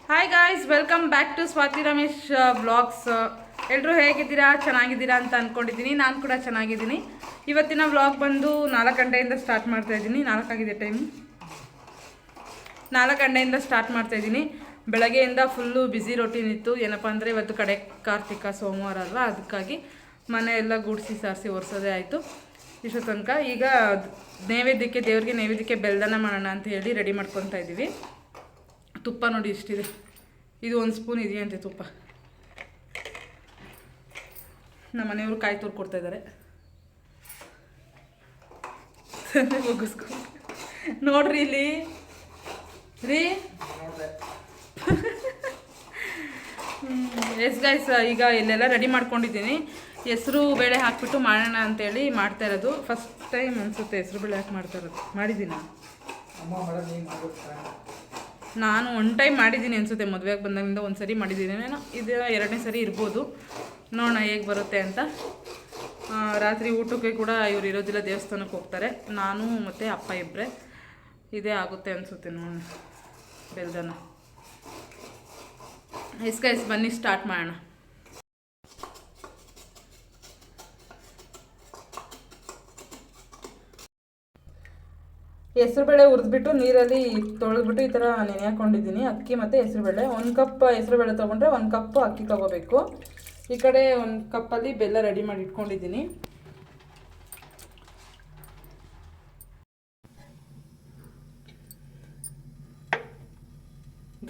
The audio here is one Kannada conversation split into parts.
Hi guys, welcome back to Swathi Ramesh vlogs. ಎಲ್ಲರೂ ಹೇಗಿದ್ದೀರಾ? ಚೆನ್ನಾಗಿದ್ದೀರಾ ಅಂತ ಅಂದ್ಕೊಂಡಿದ್ದೀನಿ. ನಾನು ಕೂಡ ಚೆನ್ನಾಗಿದ್ದೀನಿ. ಇವತ್ತಿನ ವ್ಲಾಗ್ ಬಂದು 4 ಗಂಟೆಯಿಂದ ಸ್ಟಾರ್ಟ್ ಮಾಡ್ತಾಯಿದ್ದೀನಿ. 4 ಆಗಿದೆ ಟೈಮು. 4 ಗಂಟೆಯಿಂದ ಸ್ಟಾರ್ಟ್ ಮಾಡ್ತಾಯಿದ್ದೀನಿ. ಬೆಳಗ್ಗೆಯಿಂದ ಫುಲ್ಲು ಬ್ಯುಸಿ ರೊಟೀನ್ ಇತ್ತು. ಏನಪ್ಪ ಅಂದರೆ ಇವತ್ತು ಕಡೆ ಕಾರ್ತಿಕ ಸೋಮವಾರ ಅಲ್ವಾ, ಅದಕ್ಕಾಗಿ ಮನೆ ಎಲ್ಲ ಗುಡಿಸಿ ಸಾರಿಸಿ ಒರೆಸೋದೇ ಆಯಿತು ಇಷ್ಟು ತನಕ. ಈಗ ನೈವೇದ್ಯಕ್ಕೆ, ದೇವ್ರಿಗೆ ನೈವೇದ್ಯಕ್ಕೆ ಬೆಲ್ದನ ಮಾಡೋಣ ಅಂತ ಹೇಳಿ ರೆಡಿ ಮಾಡ್ಕೊತಾ ಇದ್ದೀವಿ. ತುಪ್ಪ ನೋಡಿ ಇಷ್ಟಿದೆ, ಇದು 1 ಸ್ಪೂನ್ ಇದೆಯಂತೆ ತುಪ್ಪ. ನಮ್ಮ ಮನೆಯವರು ಕಾಯಿ ತುರ್ದು ಕೊಡ್ತಾ ಇದ್ದಾರೆ. ಮುಗಿಸ್ಕೊ ನೋಡ್ರಿ ಇಲ್ಲಿ ರೀ. ಎಸ್ ಗೈಸ್, ಈಗ ಇಲ್ಲೆಲ್ಲ ರೆಡಿ ಮಾಡ್ಕೊಂಡಿದ್ದೀನಿ. ಹೆಸರು ಬೇಳೆ ಹಾಕ್ಬಿಟ್ಟು ಮಾಡೋಣ ಅಂತೇಳಿ ಮಾಡ್ತಾ ಇರೋದು. ಫಸ್ಟ್ ಟೈಮ್ ಅನಿಸುತ್ತೆ ಹೆಸರು ಬೇಳೆ ಹಾಕಿ ಮಾಡ್ತಾ ಇರೋದು. ಮಾಡಿದ್ದೀನ ನಾನು 1 ಟೈಮ್ ಮಾಡಿದ್ದೀನಿ ಅನಿಸುತ್ತೆ, ಮದುವೆಗೆ ಬಂದಾಗಿಂದ 1 ಸರಿ ಮಾಡಿದ್ದೀನಿ. ಇದು 2ನೇ ಸರಿ ಇರ್ಬೋದು. ನೋಡೋಣ ಹೇಗೆ ಬರುತ್ತೆ ಅಂತ. ರಾತ್ರಿ ಊಟಕ್ಕೆ ಕೂಡ ಇವ್ರು ಇರೋದಿಲ್ಲ, ದೇವಸ್ಥಾನಕ್ಕೆ ಹೋಗ್ತಾರೆ. ನಾನು ಮತ್ತು ಅಪ್ಪ ಇಬ್ಬರೇ. ಇದೇ ಆಗುತ್ತೆ ಅನಿಸುತ್ತೆ. ನೋಡೋಣ ಬೆಲ್ದನ. ಗೈಸ್ ಬನ್ನಿ ಸ್ಟಾರ್ಟ್ ಮಾಡೋಣ. ಹೆಸರುಬೇಳೆ ಹುರಿದ್ಬಿಟ್ಟು ನೀರಲ್ಲಿ ತೊಳೆದ್ಬಿಟ್ಟು ಈ ಥರ ನೆನೆ ಹಾಕೊಂಡಿದ್ದೀನಿ. ಅಕ್ಕಿ ಮತ್ತು ಹೆಸರುಬೇಳೆ. 1 ಕಪ್ ಹೆಸರುಬೇಳೆ ತೊಗೊಂಡ್ರೆ 1 ಕಪ್ ಅಕ್ಕಿ ತೊಗೋಬೇಕು. ಈ ಕಡೆ 1 ಕಪ್ಪಲ್ಲಿ ಬೆಲ್ಲ ರೆಡಿ ಮಾಡಿ ಇಟ್ಕೊಂಡಿದ್ದೀನಿ.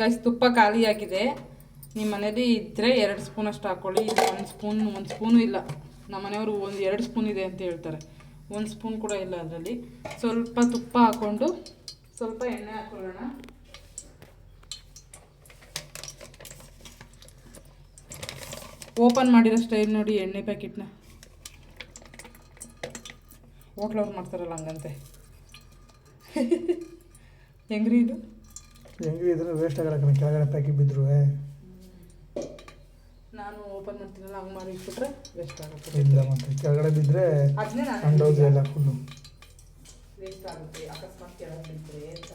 ಗೈಸ್, ತುಪ್ಪ ಖಾಲಿಯಾಗಿದೆ. ನಿಮ್ಮ ಮನೇಲಿ ಇದ್ದರೆ 2 ಸ್ಪೂನ್ ಅಷ್ಟು ಹಾಕ್ಕೊಳ್ಳಿ. ಇದು 1 ಸ್ಪೂನು ಇಲ್ಲ. ನಮ್ಮ ಮನೆಯವರು 2 ಸ್ಪೂನ್ ಇದೆ ಅಂತ ಹೇಳ್ತಾರೆ. 1 ಸ್ಪೂನ್ ಕೂಡ ಇಲ್ಲ. ಅದರಲ್ಲಿ ಸ್ವಲ್ಪ ತುಪ್ಪ ಹಾಕ್ಕೊಂಡು ಸ್ವಲ್ಪ ಎಣ್ಣೆ ಹಾಕೊಳ್ಳೋಣ. ಓಪನ್ ಮಾಡಿರೋ ಸ್ಟೈಲ್ ನೋಡಿ, ಎಣ್ಣೆ ಪ್ಯಾಕೆಟ್ನ ಹೋಟ್ಲವ್ರು ಮಾಡ್ತಾರಲ್ಲ ಹಂಗಂತೆ. ಹೆಂಗ್ರಿ ಇದು? ಹೆಂಗ್ರಿ ಇದ್ರೆ ವೇಸ್ಟ್ ಆಗಲ್ಲ, ಕೆಳಗಡೆ ಪ್ಯಾಕೆಟ್ ಬಿದ್ದರು. ನಾನು ಓಪನ್ ಮಾಡ್ತೀನಲ್ಲ, ಹಂಗೆ ಮಾಡಿ ಇಟ್ಬಿಟ್ರೆ ವೇಸ್ಟ್ ಆಗುತ್ತೆ. ಇಲ್ಲ, ಮತ್ತೆ ಕೆಳಗಡೆ ಬಿದ್ದರೆ ಅಂಡೋದು ಎಲ್ಲ ಫುಲ್ಲು ವೇಸ್ಟ್ ಆಗುತ್ತೆ. ಅಕಸ್ಮಾತ್ ಕೆಳಗಡೆ ಬಿದ್ದರೆ ಅಂತ.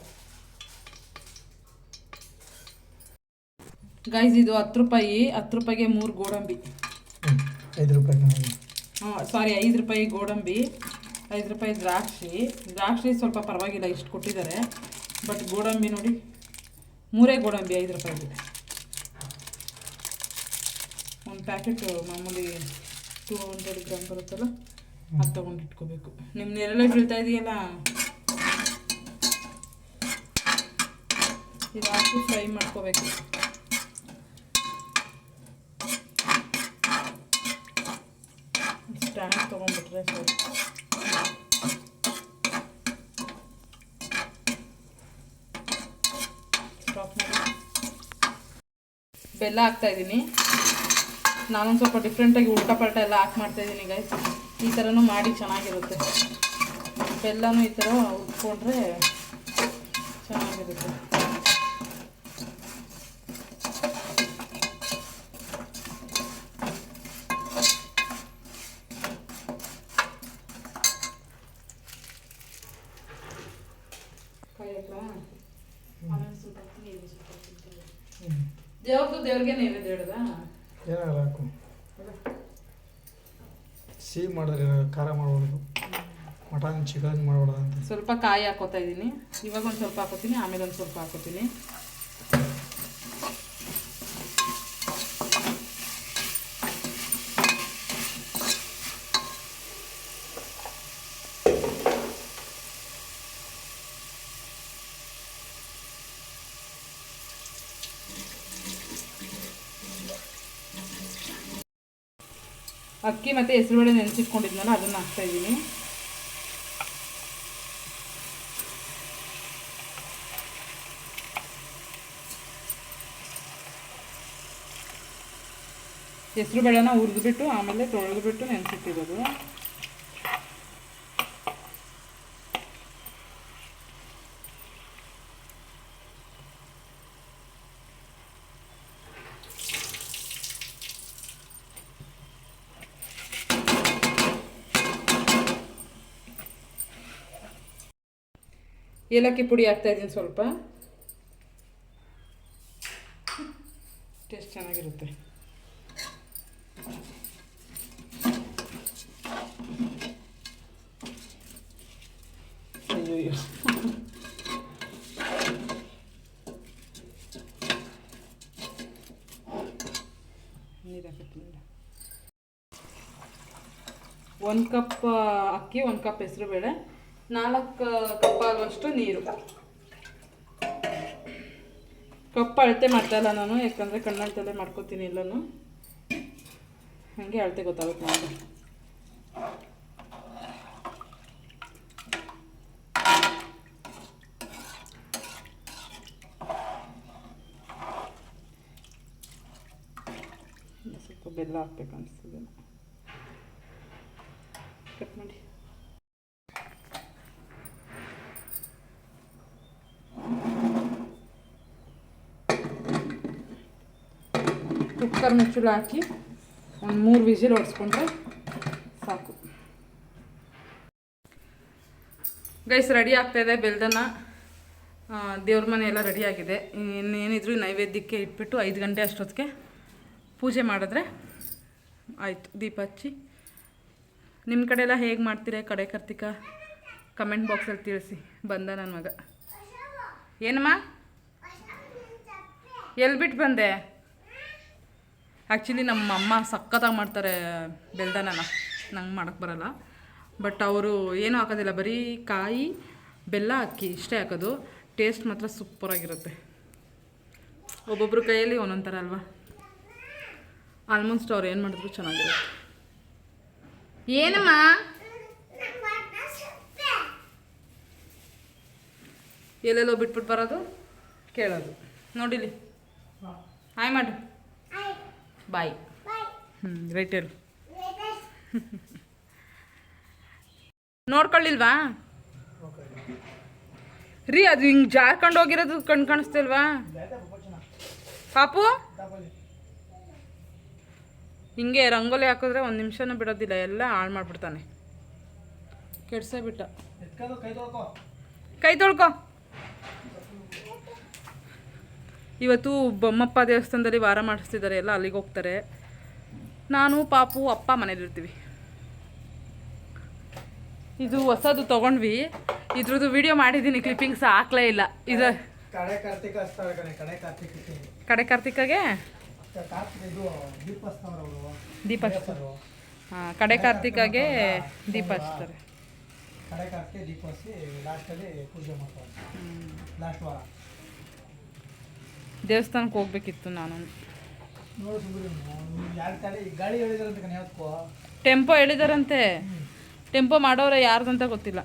ಗೈಸ್, ಇದು 10 ರೂಪಾಯಿ. 10 ರೂಪಾಯಿಗೆ 3 ಗೋಡಂಬಿ. 5 ರೂಪಾಯಿ. ಸಾರಿ, 5 ರೂಪಾಯಿ ಗೋಡಂಬಿ, 5 ರೂಪಾಯಿ ದ್ರಾಕ್ಷಿ ಸ್ವಲ್ಪ ಪರವಾಗಿಲ್ಲ, ಇಷ್ಟು ಕೊಟ್ಟಿದ್ದಾರೆ. ಬಟ್ ಗೋಡಂಬಿ ನೋಡಿ, 3 ಗೋಡಂಬಿ 5 ರೂಪಾಯಿಗೆ. 1 ಪ್ಯಾಕೆಟ್ ಮಾಮೂಲಿ 200 ಗ್ರಾಮ್ ಬರುತ್ತಲ್ಲ, ಅದು ತೊಗೊಂಡು ಇಟ್ಕೋಬೇಕು. ನಿಮ್ಮ ನೆರಳೆ ಬೀಳ್ತಾ ಇದೆಯಲ್ಲ, ಇದು ಹಾಕಿ ಫ್ರೈ ಮಾಡ್ಕೋಬೇಕು. ಸ್ಟ್ಯಾಂಡ್ ತೊಗೊಂಡ್ಬಿಟ್ರೆ ಸರಿ. ಸ್ಟಾಪ್ ಮಾಡಿ. ಬೆಲ್ಲ ಹಾಕ್ತಾಯಿದ್ದೀನಿ. ನಾನೊಂದು ಸ್ವಲ್ಪ ಡಿಫ್ರೆಂಟಾಗಿ ಉಲ್ಟಾ ಪಲ್ಟ ಎಲ್ಲ ಹಾಕಿ ಮಾಡ್ತಾಯಿದ್ದೀನಿ ಗೈಸ್. ಈ ಥರನೂ ಮಾಡಿ ಚೆನ್ನಾಗಿರುತ್ತೆ. ಬೆಲ್ಲನೂ ಈ ಥರ ಉಟ್ಕೊಂಡ್ರೆ ಚೆನ್ನಾಗಿರುತ್ತೆ. ದೇವ್ರಿಗೆ ನೈವೇದ್ಯ ಹಿಡ್ದ ಏನಾಗಲ್ಲ, ಹಾಕು. ಸಿಹಿ ಮಾಡಿದ್ರೆ ಖಾರ ಮಾಡ್ಬಾರ್ದು, ಮಟನ್ ಚಿಕನ್ ಮಾಡ್ಬಾರ್ದು ಅಂತ. ಸ್ವಲ್ಪ ಕಾಯಿ ಹಾಕೋತಾ ಇದ್ದೀನಿ. ಇವಾಗ ಒಂದು ಸ್ವಲ್ಪ ಹಾಕೋತೀನಿ, ಆಮೇಲೆ ಒಂದು ಸ್ವಲ್ಪ ಹಾಕೋತೀನಿ. ಅಕ್ಕಿ ಮತ್ತು ಹೆಸರುಬೇಳೆ ನೆನೆಸಿಟ್ಕೊಂಡಿದ್ನಲ್ಲ, ಅದನ್ನು ಹಾಕ್ತಾಯಿದ್ದೀನಿ. ಹೆಸರುಬೇಳೆನ ಹುರಿದ್ಬಿಟ್ಟು ಆಮೇಲೆ ತೊಳೆದ್ಬಿಟ್ಟು ನೆನೆಸಿಟ್ಟಿರೋದು. ಏಲಕ್ಕಿ ಪುಡಿ ಹಾಕ್ತಾಯಿದ್ದೀನಿ ಸ್ವಲ್ಪ. ಟೇಸ್ಟ್ ಚೆನ್ನಾಗಿರುತ್ತೆ. ಅಯ್ಯೋ ನೀರು ಹಾಕಿ. 1 ಕಪ್ ಅಕ್ಕಿ, 1 ಕಪ್ ಹೆಸರುಬೇಳೆ, 4 ಕಪ್ ಆಗುವಷ್ಟು ನೀರು. ಕಪ್ ಅಳತೆ ಮಾಡ್ತಾಯಿಲ್ಲ ನಾನು, ಯಾಕಂದರೆ ಕಣ್ಣಳ್ತಲ್ಲೇ ಮಾಡ್ಕೋತೀನಿ ಎಲ್ಲನೂ. ಹಾಗೆ ಅಳತೆ ಗೊತ್ತಾಗುತ್ತೆ ನನಗೆ. ಸ್ವಲ್ಪ ಬೆಲ್ಲ ಹಾಕ್ಬೇಕು ಅನಿಸ್ತದೆ. ಕಟ್ ಮಾಡಿ. ಕುಕ್ಕರ್ ಮುಚ್ಚಳ ಹಾಕಿ ಒಂದು 3 ವಿಸಿಲ್ ಹೊಡ್ಸ್ಕೊಂಡ್ರೆ ಸಾಕು. ಗೈಸ್ ರೆಡಿ ಆಗ್ತಾಯಿದೆ ಬೆಲ್ದನ್ನ. ದೇವ್ರ ಮನೆ ಎಲ್ಲ ರೆಡಿಯಾಗಿದೆ. ಇನ್ನೇನಿದ್ರು ನೈವೇದ್ಯಕ್ಕೆ ಇಟ್ಬಿಟ್ಟು 5 ಗಂಟೆ ಅಷ್ಟೊತ್ತಿಗೆ ಪೂಜೆ ಮಾಡಿದ್ರೆ ಆಯಿತು. ದೀಪ ಹಚ್ಚಿ. ನಿಮ್ಮ ಕಡೆ ಎಲ್ಲ ಹೇಗೆ ಮಾಡ್ತೀರಾ ಕಡೆ ಕಾರ್ತಿಕ ಕಮೆಂಟ್ ಬಾಕ್ಸಲ್ಲಿ ತಿಳಿಸಿ. ಬಂದ ನನ್ನ ಮಗ. ಏನಮ್ಮ ಎಲ್ಲಿ ಬಿಟ್ಟು ಬಂದೆ? ಆ್ಯಕ್ಚುಲಿ ನಮ್ಮ ಅಮ್ಮ ಸಖತ್ತಾಗಿ ಮಾಡ್ತಾರೆ ಬೆಲ್ದನ. ನಂಗೆ ಮಾಡೋಕ್ಕೆ ಬರಲ್ಲ. ಬಟ್ ಅವರು ಏನೂ ಹಾಕೋದಿಲ್ಲ, ಬರೀ ಕಾಯಿ, ಬೆಲ್ಲ, ಅಕ್ಕಿ ಇಷ್ಟೇ ಹಾಕೋದು. ಟೇಸ್ಟ್ ಮಾತ್ರ ಸೂಪರಾಗಿರುತ್ತೆ. ಒಬ್ಬೊಬ್ರ ಕೈಯಲ್ಲಿ ಒಂದೊಂದು ಥರ ಅಲ್ವಾ. ಆಲ್ಮೋಸ್ಟ್ ಅವ್ರು ಏನು ಮಾಡಿದ್ರು ಚೆನ್ನಾಗಿರುತ್ತೆ. ಏನಮ್ಮ ಎಲ್ಲೆಲ್ಲೋ ಬಿಟ್ಬಿಟ್ಟು ಬರೋದು, ಕೇಳೋದು. ನೋಡಿಲಿ, ಹಾಯ್ ಮಾಡು, ಬಾಯ್. ರೈಟ್ ಹೇಳು. ನೋಡ್ಕೊಳ್ಳಿಲ್ವಾ ರೀ? ಅದು ಹಿಂಗೆ ಜಾರ್ಕೊಂಡು ಹೋಗಿರೋದು ಕಣ್ ಕಾಣಿಸ್ತಿಲ್ವಾ ಪಾಪು? ಹಿಂಗೆ ರಂಗೋಲಿ ಹಾಕಿದ್ರೆ 1 ನಿಮಿಷನೂ ಬಿಡೋದಿಲ್ಲ, ಎಲ್ಲ ಹಾಳು ಮಾಡಿಬಿಡ್ತಾನೆ. ಕೆಡ್ಸೇ ಬಿಟ್ಟ. ಕೈ ತೊಳ್ಕೊ. ಇವತ್ತು ಬೊಮ್ಮಪ್ಪ ದೇವಸ್ಥಾನದಲ್ಲಿ ವಾರ ಮಾಡಿಸ್ತಿದ್ದಾರೆ, ಎಲ್ಲ ಅಲ್ಲಿಗೆ ಹೋಗ್ತಾರೆ. ನಾನು ಪಾಪು ಅಪ್ಪ ಮನೇಲಿರ್ತೀವಿ. ಇದು ಹೊಸದು ತೊಗೊಂಡ್ವಿ. ಇದ್ರದ್ದು ವಿಡಿಯೋ ಮಾಡಿದ್ದೀನಿ, ಕ್ಲಿಪ್ಪಿಂಗ್ಸ್ ಹಾಕ್ಲೇ ಇಲ್ಲ. ಇದು ಕಡೆ ಕಾರ್ತಿಕಗೆ ದೀಪ ಹಚ್ತಾರೆ. ಹಾಂ, ಕಡೆ ಕಾರ್ತಿಕಗೆ ದೀಪ ಹಚ್ತಾರೆ. ದೇವಸ್ಥಾನಕ್ಕೆ ಹೋಗ್ಬೇಕಿತ್ತು ನಾನು. ಟೆಂಪೋ ಹೇಳಿದಾರಂತೆ. ಟೆಂಪೋ ಮಾಡೋರೆ ಯಾರ್ದಂತ ಗೊತ್ತಿಲ್ಲ.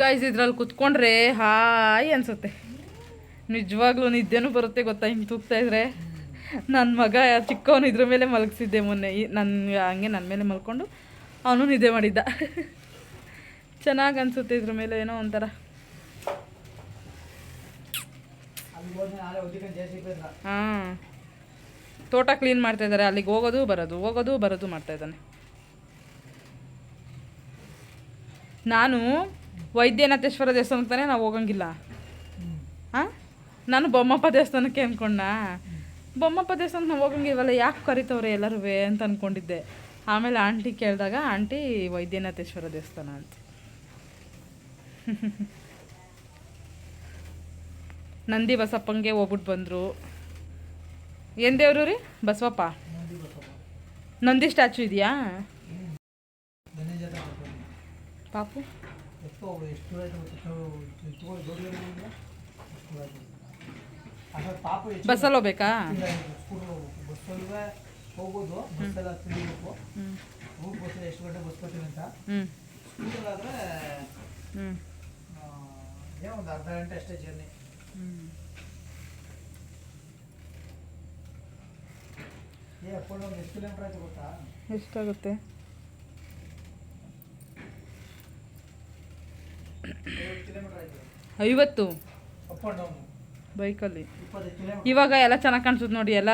ಗೈಸ್ ಇದ್ರಲ್ಲಿ ಕುತ್ಕೊಂಡ್ರೆ ಹಾಯ್ ಅನ್ಸುತ್ತೆ. ನಿಜವಾಗ್ಲೂ ನಿದ್ದೆನೂ ಬರುತ್ತೆ ಗೊತ್ತಾ ಹಿಂಗೆ ತೂಗ್ತಾ ಇದ್ರೆ. ನನ್ನ ಮಗ ಚಿಕ್ಕವನು ಇದ್ರ ಮೇಲೆ ಮಲಗಿಸಿದ್ದೆ ಮೊನ್ನೆ. ಹಂಗೆ ನನ್ನ ಮೇಲೆ ಮಲ್ಕೊಂಡು ಅವನು ನಿದ್ದೆ ಮಾಡಿದ್ದ. ಚೆನ್ನಾಗಿ ಅನಿಸುತ್ತೆ ಇದ್ರ ಮೇಲೆ, ಏನೋ ಒಂಥರ. ಹಾಂ, ತೋಟ ಕ್ಲೀನ್ ಮಾಡ್ತಾಯಿದ್ದಾರೆ. ಅಲ್ಲಿಗೆ ಹೋಗೋದು ಬರೋದು ಮಾಡ್ತಾಯಿದ್ದಾನೆ. ನಾನು ವೈದ್ಯನಾಥೇಶ್ವರ ದೇವಸ್ಥಾನಕ್ಕೆ ತಾನೇ ನಾವು ಹೋಗಂಗಿಲ್ಲ. ಹಾಂ, ನಾನು ಬೊಮ್ಮಪ್ಪ ದೇವಸ್ಥಾನಕ್ಕೆ ಅಂದ್ಕೊಂಡ. ಬೊಮ್ಮಪ್ಪ ದೇವಸ್ಥಾನಕ್ಕೆ ನಾವು ಹೋಗಂಗಿಲ್ವಲ್ಲ, ಯಾಕೆ ಕರಿತವ್ರೆ ಎಲ್ಲರೂ ಅಂತ ಅಂದ್ಕೊಂಡಿದ್ದೆ. ಆಮೇಲೆ ಆಂಟಿ ಕೇಳಿದಾಗ ಆಂಟಿ ವೈದ್ಯನಾಥೇಶ್ವರ ದೇವಸ್ಥಾನ ಅಂತ. ನಂದಿ ಬಸಪ್ಪಂಗೆ ಹೋಗ್ಬಿಟ್ಟು ಬಂದರು. ಏನು ದೇವರು ರೀ? ಬಸವಪ್ಪ. ನಂದಿ ಸ್ಟ್ಯಾಚು ಇದೆಯಾ ಪಾಪು? ಬಸ್ಸಲ್ಲಿ ಹೋಗ್ಬೇಕಾ? ಹೋಗ್ಬೋದು. ಬಸ್ಸೆಲ್ಲ ತಿಳ್ಬೇಕು. ಬಸ್ ಎಷ್ಟು ಗಂಟೆ ಬಸ್ ಬರ್ತೀನಿ ಅಂತ. ಸ್ಕೂಟರಾದರೆ ಏನೋ ಒಂದು ಅರ್ಧ ಗಂಟೆ ಅಷ್ಟೇ ಜರ್ನಿ. ಅಪ್ಪ ಎಷ್ಟು ಕಿಲೋಮೀಟರ್ ಆಯ್ತು ಗೊತ್ತಾ? ಎಷ್ಟಾಗುತ್ತೆ? 50 ಅಪ್ ಆ್ಯಂಡ್ ಡೌನ್ ಬೈಕಲ್ಲಿ. 25 ಕಿಲೋಮೀಟರ್. ಇವಾಗ ಎಲ್ಲ ಚೆನ್ನಾಗಿ ಕಾಣಿಸುತ್ತೆ ನೋಡಿ. ಎಲ್ಲ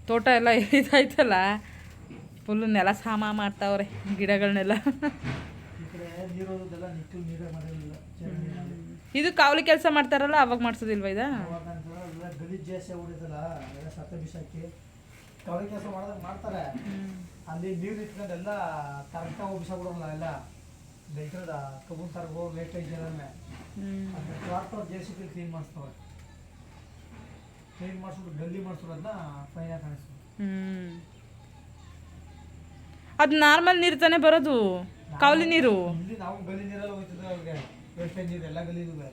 ತೋಟ ಎಲ್ಲ ಇದಾಯ್ತಲ್ಲ, ಫುಲ್ಲು ನೆಲ ಸಾಮ ಮಾಡ್ತಾವ್ರೆ ಗಿಡಗಳನ್ನೆಲ್ಲ. ಇದು ಕಾವಲಿ ಕೆಲಸ ಮಾಡ್ತಾರಲ್ಲ, ಅವಾಗ ಮಾಡ್ಸೋದಿಲ್ವ? ಗಲೀಜ್ ಜಾಸ್ತಿ ಆಗ್ಬಿಟ್ಟಿತ್ತಲ್ಲ ಎಲ್ಲ ಸತ್ತ ಬಿಸಾಕಿ ಕವಳಿ ಕೆಲಸ ಮಾಡಿದಾಗ ಮಾಡ್ತಾರೆ. ಅಲ್ಲಿ ನೀರು ಇಟ್ಕೊಂಡು ಎಲ್ಲ ಕರೆಕ್ಟಾಗಿ ಬಿಸಾಕ್ಬಿಡೋಲ್ಲ ಎಲ್ಲ ರೈತರದ ಕಬ್ಬು ತರಗೋ ವೇಸ್ಟೇಜ್ ಎಲ್ಲನೇ ಅದನ್ನ ಕ್ಲಾತ್ ಜೆ ಸಿ ಬಿ ಕ್ಲೀನ್ ಮಾಡಿಸ್ತವೆ. ಕ್ಲೀನ್ ಮಾಡಿಸ್ಬಿಟ್ಟು ಗಲ್ಲಿ ಮಾಡಿಸ್ಬಿಟ್ಟು ಅದನ್ನ ಫೈನಾಗಿ ಕಾಣಿಸ್ತದೆ. ಅದು ನಾರ್ಮಲ್ ನೀರು ತಾನೇ ಬರೋದು, ಕಾವಲಿ ನೀರು. ಇಲ್ಲಿ ನಾವು ಗಲ್ಲಿ ನೀರೆಲ್ಲ ಹೋಗ್ತಿದ್ವಿ ಅವ್ರಿಗೆ, ವೇಸ್ಟೇಜ್ ನೀರು ಎಲ್ಲ ಗಲೀಜುವೆ.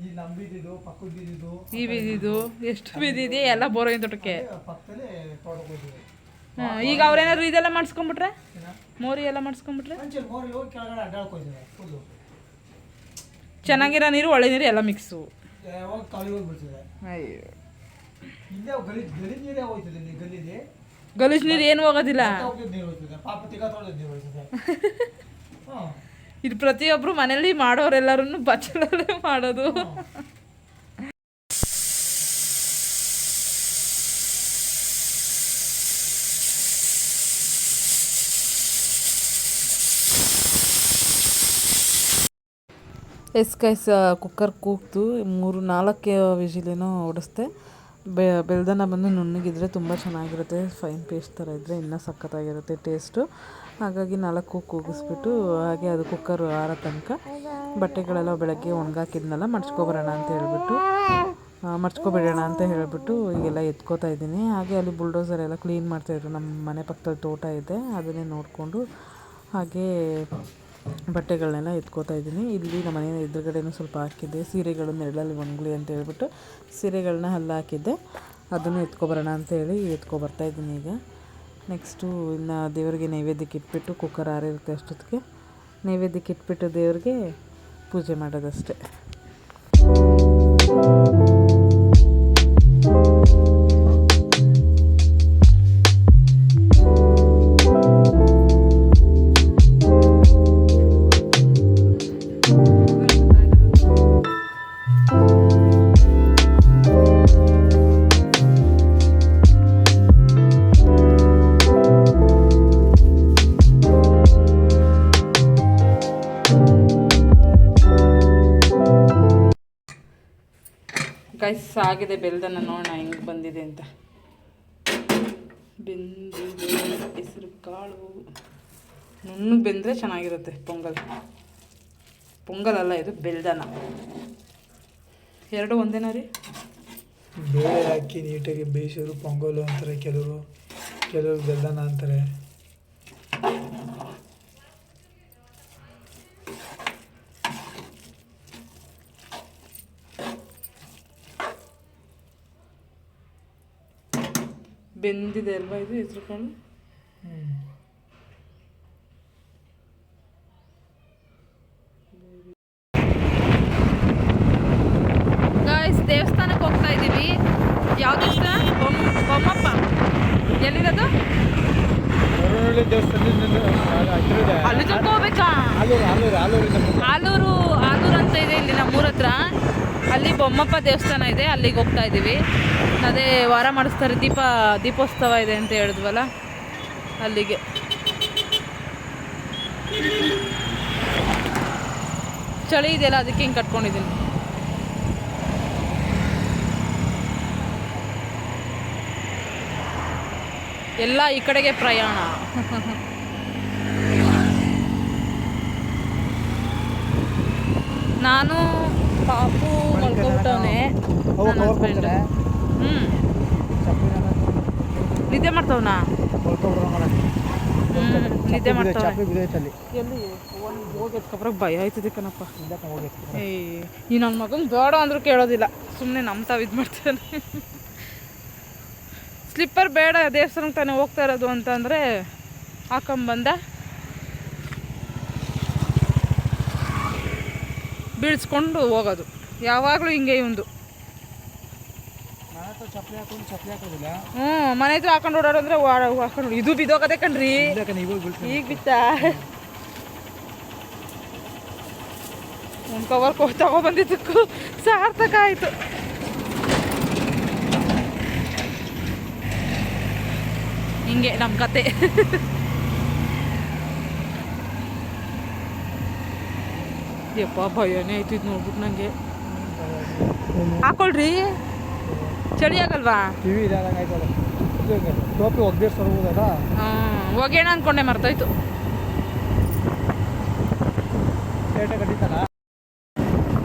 ಈ ನಮ್ಮ ಬೀದಿದು ಪಕ್ಕದ ಬೀದಿದು ಈ ಬೀದಿದು ಎಷ್ಟು ಬೀದಿದೆ ಎಲ್ಲ ಬೋರೋಗಿನ ತೋಟಕ್ಕೆ ಪಕ್ಕದಲ್ಲಿ ತೋಟಕ್ಕೆ ಹೋಗ್ತೀವಿ. ಈಗ ಅವ್ರೇನಾದ್ರು ಇದೆಲ್ಲ ಮಾಡಿಸ್ಕೊಂಬಿಟ್ರೆ, ಮೋರಿ ಎಲ್ಲ ಮಾಡಿಸ್ಕೊಂಬಿಟ್ರೆ ಮುಂಚೆ ಮೋರಿ ಹೋಗಿ ಕೆಳಗಡೆ ಅಡ್ಡಾಡ್ಕೊಯ್ತದೆ ಫುಲ್ಲು. ಚೆನ್ನಾಗಿರೋ ನೀರು ಒಳ್ಳೆ ನೀರು ಎಲ್ಲ ಮಿಕ್ಸು ಹೋಗಿ ಕಾಲಿಗೆ ಹೋಗ್ಬಿಡ್ತದೆ. ಅಯ್ಯೋ ಇಲ್ಲೇ ಗಲೀಜ್ ನೀರೇ ಹೋಗ್ತದೆ. ಇಲ್ಲಿ ಗಲೀಜಿ ಗಲೀಜ್ ನೀರು ಏನು ಹೋಗೋದಿಲ್ಲ, ನೀರು ಹೋಗ್ತದೆ. ಪಾಪ ತಿಕ್ಕ ತೊಳೆದ ನೀರು ಹೋಗ್ತದೆ. ಇದು ಪ್ರತಿಯೊಬ್ಬರು ಮನೇಲಿ ಮಾಡೋರೆಲ್ಲರೂ ಬಚ್ಚಲಲ್ಲೇ ಮಾಡೋದು. ಎಸ್ಕೈಸ್ ಕುಕ್ಕರ್ ಕೂಗ್ತು 3-4 ವಿಜಿಲೇನೋ ಓಡಿಸ್ದೆ. ಬೆಳ್ದನ್ನ ಬಂದು ನುಣ್ಣಗಿದ್ರೆ ತುಂಬ ಚೆನ್ನಾಗಿರುತ್ತೆ, ಫೈನ್ ಪೇಸ್ಟ್ ಥರ ಇದ್ದರೆ ಇನ್ನೂ ಸಖತ್ತಾಗಿರುತ್ತೆ ಟೇಸ್ಟು. ಹಾಗಾಗಿ 4 ಕೂಗಿಸ್ಬಿಟ್ಟು ಹಾಗೆ ಅದು ಕುಕ್ಕರ್ ಆರೋ ತನಕ ಬಟ್ಟೆಗಳೆಲ್ಲ ಬೆಳಗ್ಗೆ ಒಣಗಾಕಿದ್ನೆಲ್ಲ ಮಡ್ಚ್ಕೊಬಿಡೋಣ ಅಂತ ಹೇಳಿಬಿಟ್ಟು ಈಗೆಲ್ಲ ಎತ್ಕೋತಾ ಇದ್ದೀನಿ. ಹಾಗೆ ಅಲ್ಲಿ ಬುಲ್ಡೋಸರ್ ಎಲ್ಲ ಕ್ಲೀನ್ ಮಾಡ್ತಾಯಿದ್ರು. ನಮ್ಮ ಮನೆ ಪಕ್ಕದಲ್ಲಿ ತೋಟ ಇದೆ, ಅದನ್ನೇ ನೋಡಿಕೊಂಡು ಹಾಗೆ ಬಟ್ಟೆಗಳನ್ನೆಲ್ಲ ಎತ್ಕೋತಾ ಇದ್ದೀನಿ. ಇಲ್ಲಿ ನಮ್ಮ ಮನೆ ಎದುರುಗಡೆನೂ ಸ್ವಲ್ಪ ಹಾಕಿದ್ದೆ, ಸೀರೆಗಳು ನೆರಳಲ್ಲಿ ಒಣಗಲಿ ಅಂತ ಹೇಳ್ಬಿಟ್ಟು ಸೀರೆಗಳನ್ನ ಅಲ್ಲಿ ಹಾಕಿದ್ದೆ, ಅದನ್ನು ಎತ್ಕೊಬರೋಣ ಅಂತೇಳಿ ಎತ್ಕೊಬರ್ತಾಯಿದ್ದೀನಿ. ಈಗ ನೆಕ್ಸ್ಟು ಇನ್ನು ದೇವರಿಗೆ ನೈವೇದ್ಯಕ್ಕೆ ಇಟ್ಬಿಟ್ಟು ಕುಕ್ಕರ್ ಆರಿರುತ್ತೆ ಅಷ್ಟೊತ್ತಿಗೆ ನೈವೇದ್ಯಕ್ಕೆ ಇಟ್ಬಿಟ್ಟು ದೇವ್ರಿಗೆ ಪೂಜೆ ಮಾಡೋದಷ್ಟೇ. ಗೈಸ್ ಆಗಿದೆ, ಬೆಲ್ದನ್ನ ನೋಡೋಣ ಹೆಂಗೆ ಬಂದಿದೆ ಅಂತ. ಬೆಂದಿದೆ, ಹೆಸರು ಕಾಳು ನುಣ್ಣಗೆ ಬೆಂದರೆ ಚೆನ್ನಾಗಿರುತ್ತೆ ಪೊಂಗಲ್ ಅಲ್ಲ ಇದು ಬೆಲ್ದನ್ನ. ಎರಡು ಒಂದೇನಾ ರೀ? ಬೇಳೆ ಹಾಕಿ ನೀಟಾಗಿ ಬೇಯಿಸಿದ್ರು ಪೊಂಗಲು ಅಂತಾರೆ, ಕೆಲವರು ಬೆಲ್ಲನ ಅಂತಾರೆ. ಬೆಂದಿದೆ ಅಲ್ವಾ ಇದು ಹೆಸರು ಕಾಳು? ಗಾಯ್ಸ್ ದೇವಸ್ಥಾನಕ್ಕೆ ಹೋಗ್ತಾ ಇದ್ದೀವಿ. ಯಾವ ದೇವಸ್ಥಾನ? ಬೊಮ್ಮಪ್ಪ. ಎಲ್ಲಿರೋದು? ಅಲ್ಲಿ ತನಕ ಹೋಗ್ಬೇಕಾ? ಆಲೂರು ಅಂತ ಇದೆ ಇಲ್ಲಿ ನಮ್ಮೂರ ಹತ್ರ. ಅಲ್ಲಿ ಬೊಮ್ಮಪ್ಪ ದೇವಸ್ಥಾನ ಇದೆ, ಅಲ್ಲಿಗೆ ಹೋಗ್ತಾ ಇದ್ದೀವಿ. ಅದೇ ವಾರ ಮಾಡಿಸ್ತಾರೆ, ದೀಪೋತ್ಸವ ಇದೆ ಅಂತ ಹೇಳಿದ್ವಲ್ಲ, ಅಲ್ಲಿಗೆ. ಚಳಿ ಇದೆಯಲ್ಲ ಅದಕ್ಕೆ ಹಿಂಗೆ ಕಟ್ಕೊಂಡಿದ್ದೀನಿ. ಎಲ್ಲ ಈ ಕಡೆಗೆ ಪ್ರಯಾಣ. ನಾನು ಪಾಪು ಮಲ್ಕೊಬಿಟ್ಟವನೆ, ನನ್ನ ಹಸ್ಬೆಂಡ್ ನಿದ್ದೆ ಮಾಡ್ತವನ, ನಿದ್ದೆ ಮಾಡ್ತಾವ. ಎಲ್ಲಿ ಹೋಗಿ ಎತ್ಕೊಬ್ರಕ್ಕೆ ಭಯ ಆಯ್ತದೆ ಕಣಪ್ಪ. ಈ ನನ್ನ ಮಗನ ಬೇಡ ಅಂದರೂ ಕೇಳೋದಿಲ್ಲ, ಸುಮ್ಮನೆ ನಮ್ಮ ತಾವು ಇದು ಮಾಡ್ತಾನೆ. ಸ್ಲಿಪ್ಪರ್ ಬೇಡ, ದೇವಸ್ಥಾನಕ್ಕೆ ತಾನೇ ಹೋಗ್ತಾ ಇರೋದು ಅಂತಂದರೆ ಹಾಕೊಂಬಂದ, ಬೀಳ್ಸ್ಕೊಂಡು ಹೋಗೋದು. ಯಾವಾಗಲೂ ಹಿಂಗೆ ಇವಂದು. ಮನೆ ಹತ್ರ ಹಾಕೊಂಡು ಓಡಾಡು ಅಂದರೆ ಹಾಕೊಂಡು ಇದು ಬಿದ್ದೋಗದೆ ಕಣ್ರಿ. ಈಗ ಬಿತ್ತ ಒಂದು ಕವರ್ ತಗೊಬಂದಿದ್ದಕ್ಕೂ ಸಾರ್ಥಕ ಆಯಿತು. ಹಿಂಗೆ ನಮ್ಮ ಕತೆ. ಯಪ್ಪ ಭಯನೇ ಆಯ್ತು ಇದು ನೋಡ್ಬಿಟ್ಟು ನನಗೆ. ಹಾಕೊಳ್ರಿ ಚಳಿ ಆಗಲ್ವಾ? ಟಿವಿ ಇದಾದಂಗೆ ಆಯ್ತಲ್ಲ. ಟೋಪಿ ಒಗ್ದೇ ಸರ್ಬೋದಲ್ಲ. ಹೋಗೋಣ ಅಂದ್ಕೊಂಡೆ ಮರ್ತೋಯ್ತು. ಕಟ್ಟಿತ್ತಲ್ಲ.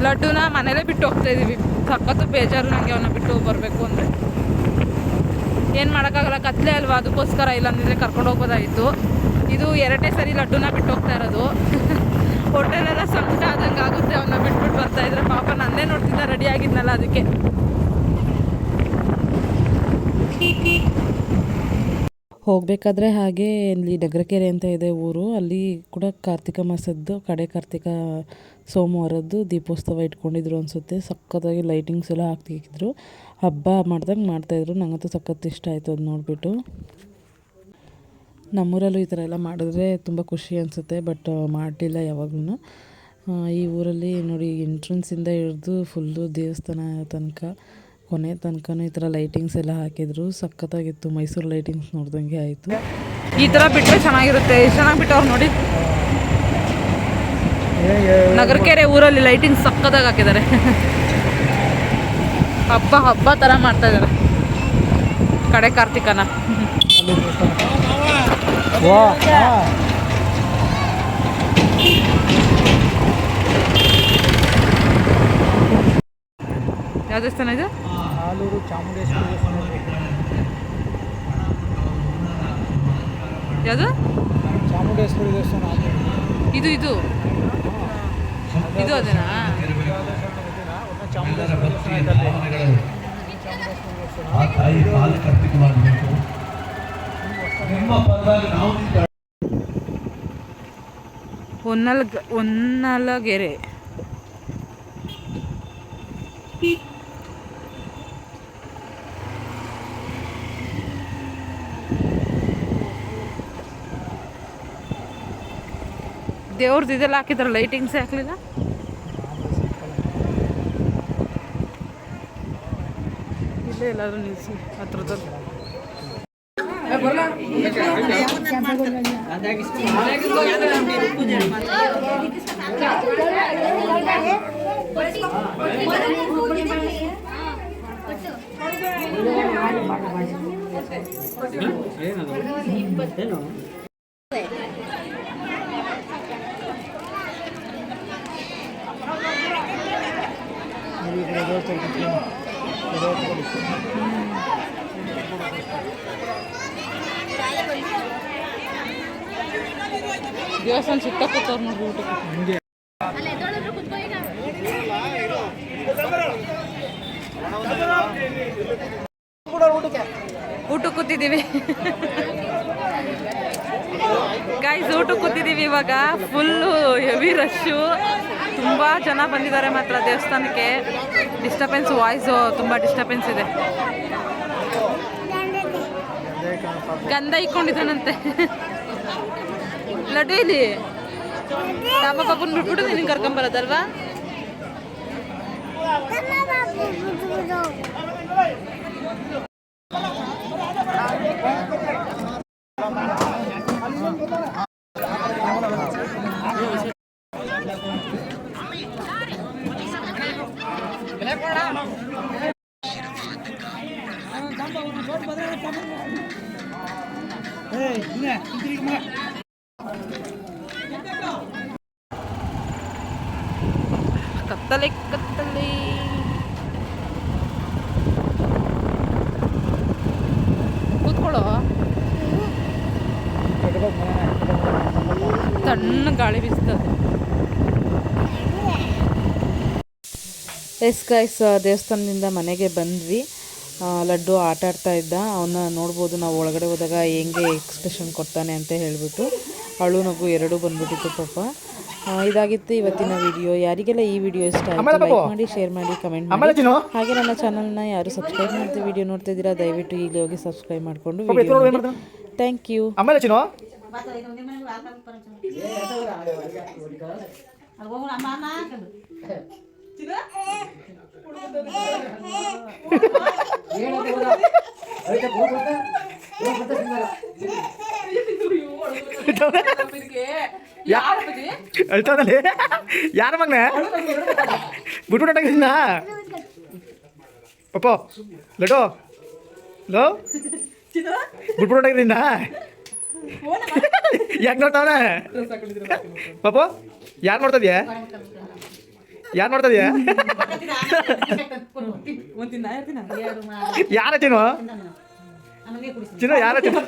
ಲಡ್ಡುನ ಮನೇಲೇ ಬಿಟ್ಟು ಹೋಗ್ತಾ ಇದೀವಿ. ಸಖತ್ತು ಬೇಜಾರು ನನಗೆ ಅವನ್ನ ಬಿಟ್ಟು ಬರಬೇಕು ಅಂದರೆ. ಏನು ಮಾಡೋಕ್ಕಾಗಲ್ಲ, ಕತ್ಲೆ ಅಲ್ವಾ, ಅದಕ್ಕೋಸ್ಕರ ಇಲ್ಲಾಂದರೆ ಕರ್ಕೊಂಡು ಹೋಗ್ಬೋದಾಗಿತ್ತು. ಇದು 2ನೇ ಸರಿ ಲಡ್ಡುನ ಬಿಟ್ಟು ಹೋಗ್ತಾ ಇರೋದು. ಹೋಟೆಲೆಲ್ಲ ಸಂಕಟ ಆದಂಗೆ ಆಗುತ್ತೆ ಅವನ್ನ ಬಿಟ್ಬಿಟ್ಟು ಬರ್ತಾಯಿದ್ರೆ. ಪಾಪ ನನ್ನೇ ನೋಡ್ತಿದ್ದ ರೆಡಿ ಆಗಿದ್ನಲ್ಲ ಅದಕ್ಕೆ. ಹೋಗಬೇಕಾದ್ರೆ ಹಾಗೆ ಇಲ್ಲಿ ಡಗರಕೆರೆ ಅಂತ ಇದೆ ಊರು, ಅಲ್ಲಿ ಕೂಡ ಕಾರ್ತಿಕ ಮಾಸದ್ದು ಕಾರ್ತಿಕ ಸೋಮವಾರದ್ದು ದೀಪೋತ್ಸವ ಇಟ್ಕೊಂಡಿದ್ರು ಅನಿಸುತ್ತೆ. ಸಖತ್ತಾಗಿ ಲೈಟಿಂಗ್ಸ್ ಎಲ್ಲ ಹಾಕ್ತಿದ್ರು. ಹಬ್ಬ ಮಾಡ್ದಂಗೆ ಮಾಡ್ತಾಯಿದ್ರು. ನನಗಂತೂ ಸಖತ್ ಇಷ್ಟ ಆಯಿತು ಅದು ನೋಡಿಬಿಟ್ಟು. ನಮ್ಮೂರಲ್ಲೂ ಈ ಥರ ಎಲ್ಲ ಮಾಡಿದ್ರೆ ತುಂಬ ಖುಷಿ ಅನಿಸುತ್ತೆ, ಬಟ್ ಮಾಡಲಿಲ್ಲ ಯಾವಾಗ್ಲೂ. ಈ ಊರಲ್ಲಿ ನೋಡಿ ಎಂಟ್ರೆನ್ಸಿಂದ ಹಿಡಿದು ಫುಲ್ಲು ದೇವಸ್ಥಾನ ತನಕ ಕೊನೆ ತನಕನೂ ಈ ಥರ ಲೈಟಿಂಗ್ಸ್ ಎಲ್ಲ ಹಾಕಿದ್ರು. ಸಖತ್ತಾಗಿತ್ತು. ಮೈಸೂರು ಲೈಟಿಂಗ್ಸ್ ನೋಡ್ದಂಗೆ ಆಯಿತು. ಈ ಥರ ಬಿಟ್ಟರೆ ಚೆನ್ನಾಗಿರುತ್ತೆ. ಎಷ್ಟು ಚೆನ್ನಾಗಿ ಬಿಟ್ಟವ್ರು ನೋಡಿ. ನಗರಕೆರೆ ಊರಲ್ಲಿ ಲೈಟಿಂಗ್ಸ್ ಸಖತ್ತಾಗಿ ಹಾಕಿದ್ದಾರೆ. ಹಬ್ಬ ಥರ ಮಾಡ್ತಾ ಇದ್ದಾರೆ ಕಡೆ ಕಾರ್ತಿಕನ. ಯಾವ ದೇವಸ್ಥಾನ ಇದು? ಆಲೂರು ಚಾಮುಂಡೇಶ್ವರಿ ದೇವಸ್ಥಾನ. ಯಾವುದು? ಚಾಮುಂಡೇಶ್ವರಿ ದೇವಸ್ಥಾನ. ಇದು ಇದು ಇದು ಅದೇನಾ? ಹೊನ್ನಲಗೆರೆ. ದೇವ್ರದ್ದು ಇದೆಲ್ಲ ಹಾಕಿದಾರೆ, ಲೈಟಿಂಗ್ಸ್ ಹಾಕ್ಲಿಲ್ಲ. ಇಲ್ಲೇ ಎಲ್ಲಾದ್ರೂ ನಿಲ್ಲಿಸಿ ಹತ್ರದಲ್ಲಿ. ದೇವಸ್ಥಾನ ಸುತ್ತ ಕೂತವ್ರು ನೋಡ್ರಿ ಊಟಕ್ಕೆ. ಊಟಕ್ಕೆ ಕೂತಿದ್ದೀವಿ ಗೈಸ್, ಊಟಕ್ಕೆ ಕೂತಿದ್ದೀವಿ ಇವಾಗ. ಫುಲ್ಲು ಹೆವಿ ರಶ್ಶು, ತುಂಬ ಜನ ಬಂದಿದ್ದಾರೆ ಮಾತ್ರ ದೇವಸ್ಥಾನಕ್ಕೆ. ಡಿಸ್ಟರ್ಬೆನ್ಸ್, ವಾಯ್ಸು ತುಂಬ ಡಿಸ್ಟರ್ಬೆನ್ಸ್ ಇದೆ. ಗಂಧ ಇಕ್ಕೊಂಡಿದ್ದಾನಂತೆ ಲಡ್ಡು. ಇಲ್ಲಿ ರಾಮ ಪಾಪನ್ ಬಿಟ್ಬಿಟ್ಟು ನಿನಗೆ ಕರ್ಕೊಂಬರೋದಲ್ವಾ? ಕತ್ತಲೆ ಕತ್ತಲೆ. ಕೂತ್ಕೊಳ್ಳೋ, ತಣ್ಣ ಗಾಳಿ ಬೀಸ್ತದೆ. ಎಸ್ ಗೈಸ್, ದೇವಸ್ಥಾನದಿಂದ ಮನೆಗೆ ಬಂದ್ವಿ. ಲಡ್ಡು ಆಟ ಆಡ್ತಾ ಇದ್ದ. ಅವನ್ನ ನೋಡ್ಬೋದು ನಾವು ಒಳಗಡೆ ಹೋದಾಗ ಹೆಂಗೆ ಎಕ್ಸ್ಪ್ರೆಷನ್ ಕೊಡ್ತಾನೆ ಅಂತ ಹೇಳಿಬಿಟ್ಟು. ಅಳು ನಗು ಎರಡೂ ಬಂದ್ಬಿಟ್ಟಿತ್ತು ಪಾಪ. ಇದಾಗಿತ್ತು ಇವತ್ತಿನ ವಿಡಿಯೋ. ಯಾರಿಗೆಲ್ಲ ಈ ವಿಡಿಯೋ ಇಷ್ಟ ಆಯಿತು ಲೈಕ್ ಮಾಡಿ, ಶೇರ್ ಮಾಡಿ, ಕಮೆಂಟ್ ಮಾಡಿ. ಹಾಗೆ ನನ್ನ ಚಾನಲ್ನ ಯಾರು ಸಬ್ಸ್ಕ್ರೈಬ್ ಮಾಡ್ತೀವಿ ವಿಡಿಯೋ ನೋಡ್ತಾ ಇದ್ದೀರಾ, ದಯವಿಟ್ಟು ಇಲ್ಲಿ ಹೋಗಿ ಸಬ್ಸ್ಕ್ರೈಬ್ ಮಾಡಿಕೊಂಡು ವಿಡಿಯೋ. Thank you. ಯಾರ ಮಗನ ಬಿಟ್ಬಿಟ್ಟ ಪಪ್ಪ ಲಡ್ಡು ಲೋ ಬಿಟ್ಬಿಟ್ಟಿದ್ರಿಂದ ಯಾಕೆ ನೋಡ್ತಾವನೆ ಪಾಪ ಯಾರು ನೋಡ್ತದ್ಯಾ ಯಾರು ನೋಡ್ತದ್ಯಾ ಯಾರ ಚಿನ್ನು ಚಿನ್ನು ಯಾರ ಚಿನ್ನು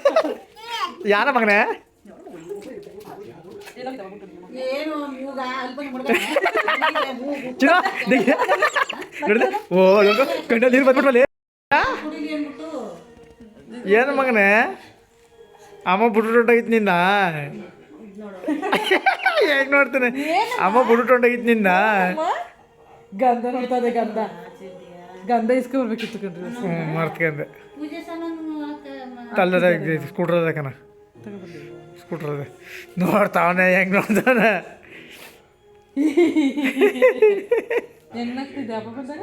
ಯಾರ ಮಗನೇ ಚಿನ್ನು ನೋಡಿದೆ ಓ ಗಂಡ ನೀರು ಬಂದ್ಬಿಟ್ರಲ್ಲಿ ಏನು ಮಗನೇ ಅಮ್ಮ ಬಿಟ್ಬಿಟ್ಟೋಗಿತ್ತು ನಿನ್ನ ಹೇಗೆ ನೋಡ್ತಾನೆ ಅಮ್ಮ ಬಿಟ್ಬಿಟ್ಟೋಗಿತ್ತು ನಿನ್ನ ಗಂಧ ನೋಡ್ತದೆ ಗಂಧ ಗಂಧ ಇಸ್ಕೊಬರ್ಬೇಕಿತ್ತು ಕಣ್ರಿ. ಮರ್ತ್ಕೊಂಡೆ ತಲ್ಲದ ಸ್ಕೂಟ್ರ್ ಅದ ಕಣ ಸ್ಕೂಟ್ರ್ ಅದ ನೋಡ್ತಾವನೆ ಹೆಂಗೆ ನೋಡ್ತಾನೆ ಹೆಂಗಾಗ್ತಿದ್ದೆ ಹಬ್ಬ ಬಂದಾಗ